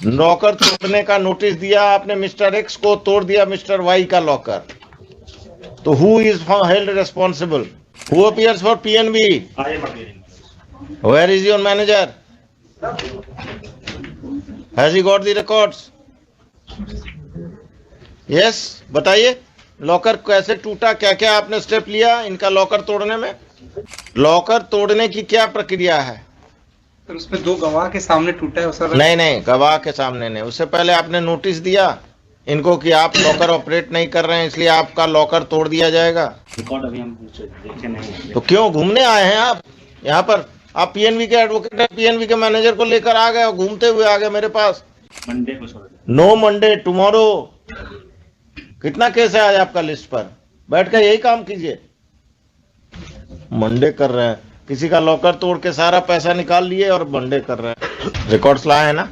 Locker तोड़ने का notice दिया आपने, मिस्टर एक्स को तोड़ दिया मिस्टर वाई का लॉकर, तो who is held responsible? Who appears for PNB? I am appearing. Where is your manager? Has he got the records? Yes, बताइए लॉकर कैसे टूटा, क्या क्या आपने स्टेप लिया इनका लॉकर तोड़ने में? लॉकर तोड़ने की क्या प्रक्रिया है? सर उसमें 2 गवाह के सामने टूटा है सर। नहीं, गवाह के सामने नहीं, उससे पहले आपने नोटिस दिया इनको कि आप लॉकर ऑपरेट नहीं कर रहे हैं, इसलिए आपका लॉकर तोड़ दिया जाएगा। रिकॉर्ड अभी हम देखे नहीं। तो क्यों घूमने आए हैं आप यहाँ पर? आप पीएनबी के एडवोकेट, पीएनबी के मैनेजर को लेकर आ गए और घूमते हुए आ गए मेरे पास। मंडे को छोड़ दें। No Monday, tomorrow. कितना केस है आज आपका लिस्ट पर? बैठ कर यही काम कीजिए। मंडे कर रहे हैं, किसी का लॉकर तोड़ के सारा पैसा निकाल लिए और मंडे कर रहे हैं। रिकॉर्ड्स लाए हैं ना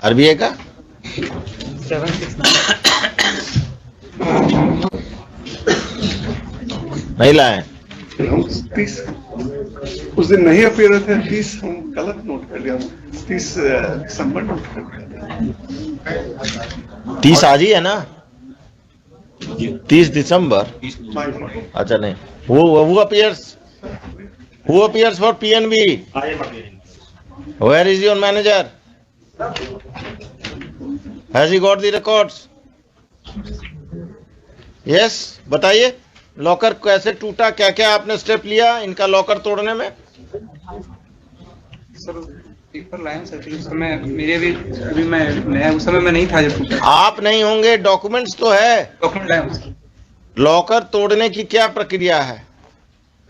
आरबीआई का? 769 नहीं लाए? हम 30 उस दिन नहीं अपीयर थे, 30 हम गलत नोट कर लिया, 30 दिसंबर नोट कर लिया। 30 आज ही है ना? 30 दिसंबर। अच्छा नहीं, who appears for PNB? I am appearing. Where is your manager? Has he got the records? Yes, बताइए लॉकर कैसे टूटा, क्या क्या आपने स्टेप लिया इनका लॉकर तोड़ने में? सर पेपर लाए हैं सर, उस समय मेरे अभी मैं नया, उस समय मैं नहीं था जब टूटा। आप नहीं होंगे, डॉक्यूमेंट्स तो है। डॉक्यूमेंट लाए हैं सर। लॉकर तोड़ने की क्या प्रक्रिया है?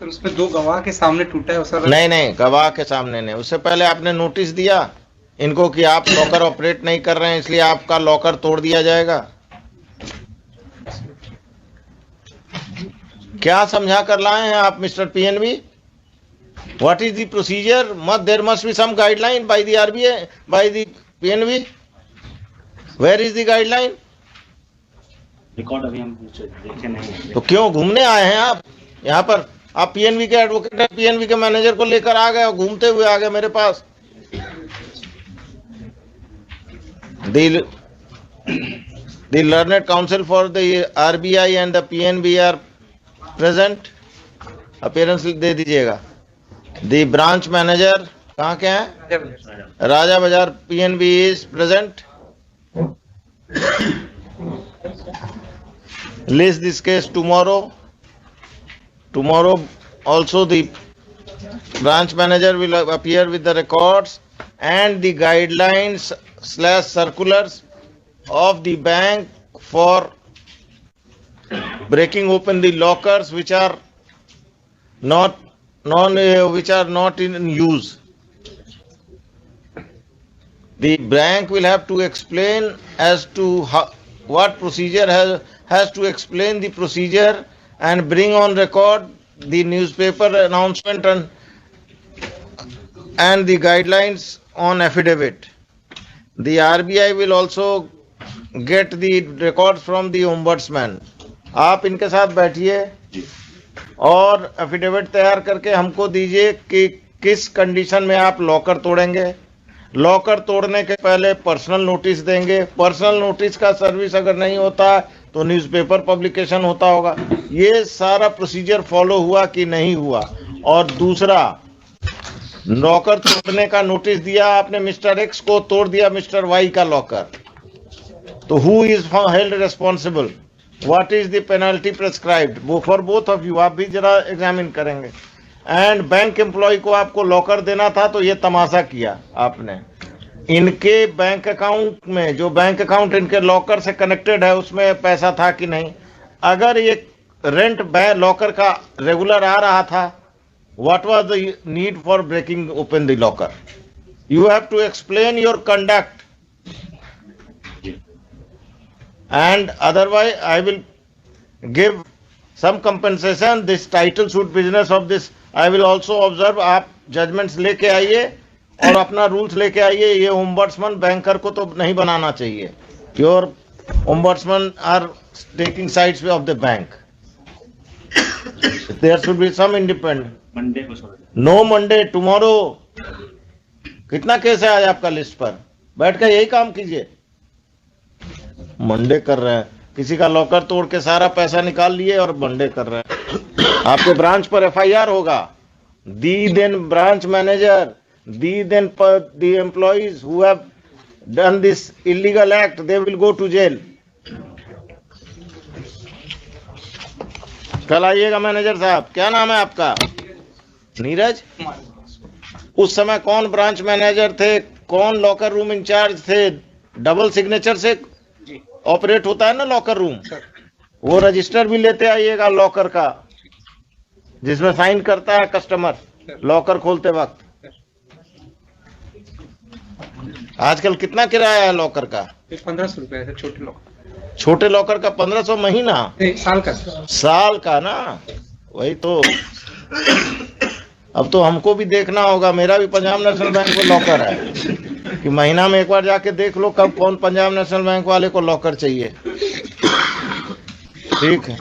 सर उसमें 2 गवाह के सामने टूटा है सर। नहीं, गवाह के सामने नहीं, उससे पहले आपने नोटिस दिया इनको कि आप लॉकर ऑपरेट नहीं कर रहे हैं, इसलिए आपका लॉकर तोड़ दिया जाएगा। क्या समझा कर लाए हैं आप mister PNB? What is the procedure? There must be some guideline by the RBI, by the PNB. Where is the guideline? Record अभी हम देखे नहीं। तो क्यों घूमने आए हैं आप यहाँ पर? आप पीएनबी के एडवोकेट, पीएनबी के मैनेजर को लेकर आ गए और घूमते हुए आ गए मेरे पास। The learned counsel for the RBI and the PNB are present. Appearance दे दीजिएगा। The branch manager कहाँ के हैं? राजा बाजार PNB is present. List this case tomorrow. Tomorrow also the branch manager will appear with the records and the guidelines / circulars of the bank for breaking open the lockers which are not in use. The bank will have to explain as to what procedure has to explain the procedure and bring on record the newspaper announcement and the guidelines on affidavit. The RBI will also get the records from the ombudsman. आप इनके साथ बैठिए और affidavit तैयार करके हमको दीजिए कि किस कंडीशन में आप लॉकर तोड़ेंगे। लॉकर तोड़ने के पहले पर्सनल नोटिस देंगे। पर्सनल नोटिस का सर्विस अगर नहीं होता तो न्यूज़पेपर पब्लिकेशन होता होगा। ये सारा प्रोसीजर फॉलो हुआ कि नहीं हुआ? और दूसरा, लॉकर तोड़ने का नोटिस दिया आपने, मिस्टर एक्स को तोड़ दिया मिस्टर वाई का लॉकर, तो who is held responsible? What is the penalty prescribed for both of you? आप भी जरा एग्जामिन करेंगे। एंड बैंक एम्प्लॉय को आपको लॉकर देना था तो ये तमाशा किया आपने। इनके बैंक अकाउंट में, जो बैंक अकाउंट इनके लॉकर से कनेक्टेड है, उसमें पैसा था कि नहीं? अगर ये रेंट लॉकर का रेगुलर आ रहा था, what was the need for breaking open the locker? You have to explain your conduct, and otherwise I will give some compensation. This title suit business of this I will also observe. आप judgments लेके आइए और अपना rules लेके आइए। ये ombudsman banker को तो नहीं बनाना चाहिए। Your ombudsman are taking sides of the bank. There should be some independent. Monday को छोड़ दें। No Monday, tomorrow. कितना केस है आज आपका लिस्ट पर? बैठ कर यही काम कीजिए। मंडे कर रहे हैं, किसी का लॉकर तोड़ के सारा पैसा निकाल लिए और मंडे कर रहे हैं। आपके ब्रांच पर एफआईआर होगा। The then branch manager, the then the employees who have done this illegal act, they will go to jail. कल आइएगा मैनेजर साहब। क्या नाम है आपका? नीरज। उस समय कौन ब्रांच मैनेजर थे, कौन लॉकर रूम इंचार्ज थे? डबल सिग्नेचर से जी ऑपरेट होता है ना लॉकर रूम, सर। वो रजिस्टर भी लेते आइएगा लॉकर का, जिसमें साइन करता है कस्टमर लॉकर खोलते वक्त। आजकल कितना किराया है लॉकर का? 1500 रुपए है सर, छोटे लोग। छोटे लॉकर का 1500 महीना, नहीं, साल का सर। साल का ना। वही तो, अब तो हमको भी देखना होगा। मेरा भी पंजाब नेशनल बैंक में लॉकर है कि महीना में एक बार जाके देख लो कब कौन पंजाब नेशनल बैंक वाले को लॉकर चाहिए। ठीक है।